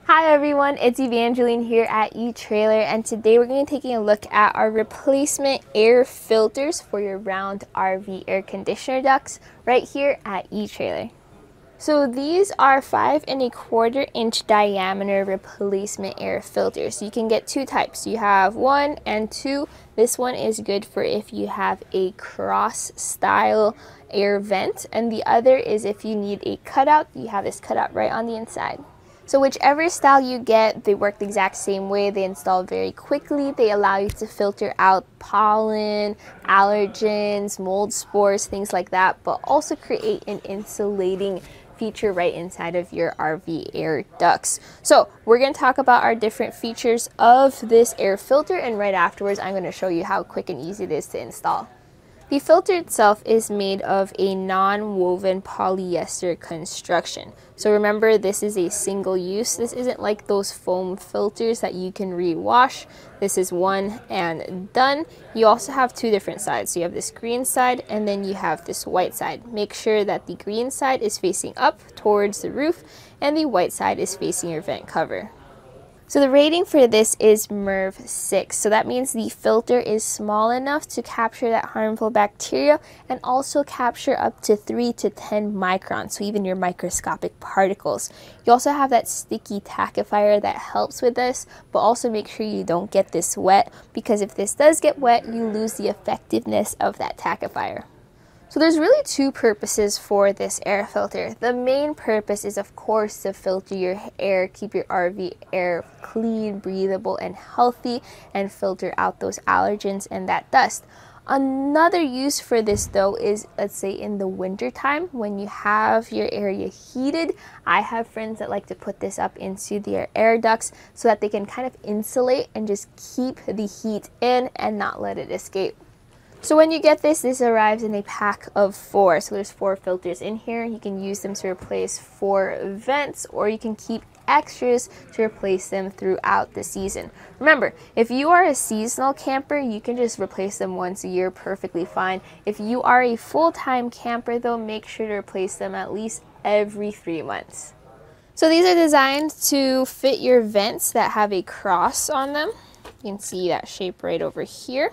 Hi everyone, it's Evangeline here at etrailer, and today we're going to be taking a look at our replacement air filters for your round RV air conditioner ducts right here at etrailer. So these are 5 1/4 inch diameter replacement air filters. You can get two types. You have 1 and 2. This one is good for if you have a cross style air vent, and the other is if you need a cutout. You have this cutout right on the inside. So whichever style you get, they work the exact same way. They install very quickly. They allow you to filter out pollen, allergens, mold spores, things like that, but also create an insulating feature right inside of your RV air ducts. So we're going to talk about our different features of this air filter, and right afterwards I'm going to show you how quick and easy it is to install. The filter itself is made of a non-woven polyester construction. So remember, this is a single use. This isn't like those foam filters that you can rewash. This is one and done. You also have two different sides. So you have this green side and then you have this white side. Make sure that the green side is facing up towards the roof and the white side is facing your vent cover. So the rating for this is MERV 6. So that means the filter is small enough to capture that harmful bacteria and also capture up to 3 to 10 microns, so even your microscopic particles. You also have that sticky tackifier that helps with this, but also make sure you don't get this wet, because if this does get wet, you lose the effectiveness of that tackifier. So there's really two purposes for this air filter. The main purpose is, of course, to filter your air, keep your RV air clean, breathable, and healthy, and filter out those allergens and that dust. Another use for this, though, is, let's say, in the winter time when you have your area heated. I have friends that like to put this up into their air ducts so that they can kind of insulate and just keep the heat in and not let it escape. So when you get this, this arrives in a pack of 4. So there's 4 filters in here. You can use them to replace 4 vents, or you can keep extras to replace them throughout the season. Remember, if you are a seasonal camper, you can just replace them once a year perfectly fine. If you are a full-time camper, though, make sure to replace them at least every 3 months. So these are designed to fit your vents that have a cross on them. You can see that shape right over here.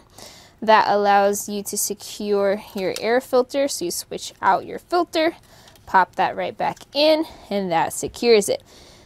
That allows you to secure your air filter. So you switch out your filter, pop that right back in, and that secures it.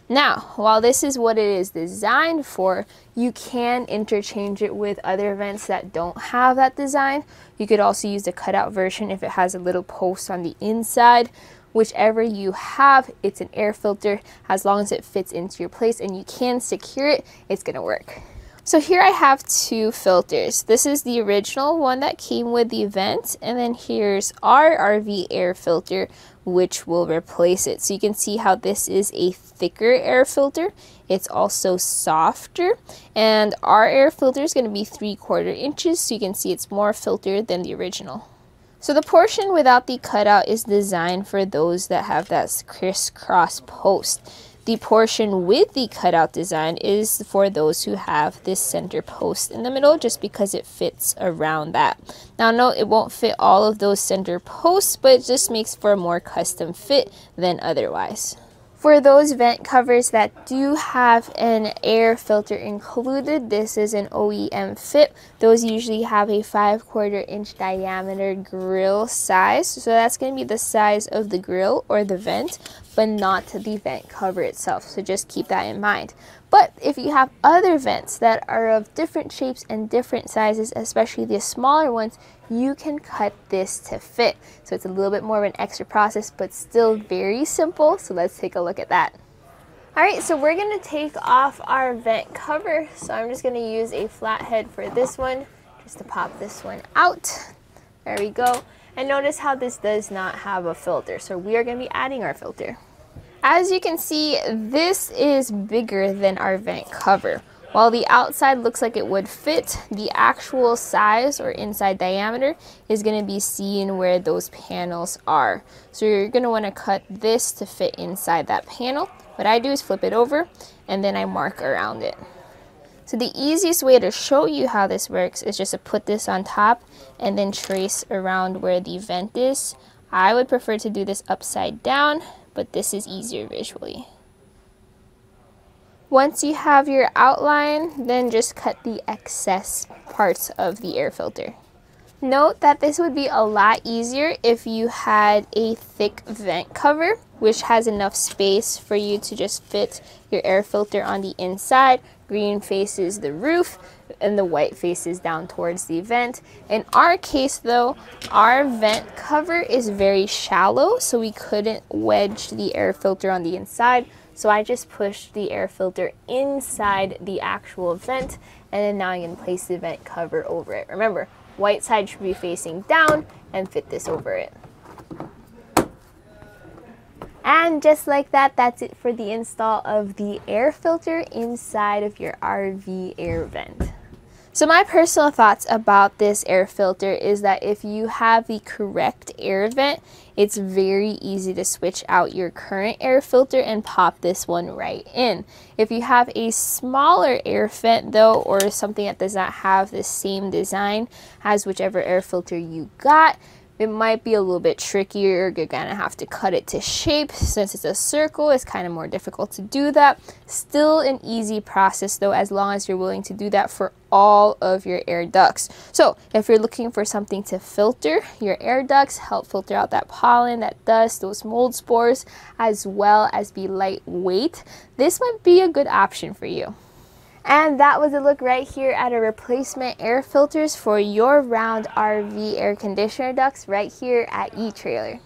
Now, while this is what it is designed for, you can interchange it with other vents that don't have that design. You could also use the cutout version if it has a little post on the inside. Whichever you have, it's an air filter. As long as it fits into your place and you can secure it, it's gonna work. So here I have 2 filters. This is the original one that came with the vent, and then here's our RV air filter, which will replace it. So you can see how this is a thicker air filter. It's also softer, and our air filter is going to be 3/4 inches, so you can see it's more filtered than the original. So the portion without the cutout is designed for those that have that crisscross post. The portion with the cutout design is for those who have this center post in the middle, just because it fits around that. Now, no, it won't fit all of those center posts, but it just makes for a more custom fit than otherwise. For those vent covers that do have an air filter included, this is an OEM fit. Those usually have a 5/4 inch diameter grill size. So that's going to be the size of the grill or the vent, but not the vent cover itself. So just keep that in mind. But if you have other vents that are of different shapes and different sizes, especially the smaller ones, you can cut this to fit. So it's a little bit more of an extra process, but still very simple. So let's take a look at that. All right, so we're gonna take off our vent cover. So I'm just gonna use a flathead for this one, just to pop this one out. There we go. And notice how this does not have a filter. So we are gonna be adding our filter. As you can see, this is bigger than our vent cover. While the outside looks like it would fit, the actual size or inside diameter is going to be seen where those panels are. So you're going to want to cut this to fit inside that panel. What I do is flip it over and then I mark around it. So the easiest way to show you how this works is just to put this on top and then trace around where the vent is. I would prefer to do this upside down, but this is easier visually. Once you have your outline, then just cut the excess parts of the air filter. Note that this would be a lot easier if you had a thick vent cover, which has enough space for you to just fit your air filter on the inside. Green faces the roof and the white faces down towards the vent. In our case though, our vent cover is very shallow, so we couldn't wedge the air filter on the inside. So I just pushed the air filter inside the actual vent, and then now I can place the vent cover over it. Remember, white side should be facing down and fit this over it. And just like that, that's it for the install of the air filter inside of your RV air vent. So my personal thoughts about this air filter is that if you have the correct air vent, it's very easy to switch out your current air filter and pop this one right in. If you have a smaller air vent though, or something that does not have the same design as whichever air filter you got, it might be a little bit trickier. You're gonna have to cut it to shape. Since it's a circle, it's kind of more difficult to do that. Still an easy process though, as long as you're willing to do that for all of your air ducts. So if you're looking for something to filter your air ducts, help filter out that pollen, that dust, those mold spores, as well as be lightweight, this might be a good option for you. And that was a look right here at our replacement air filters for your round RV air conditioner ducts right here at eTrailer.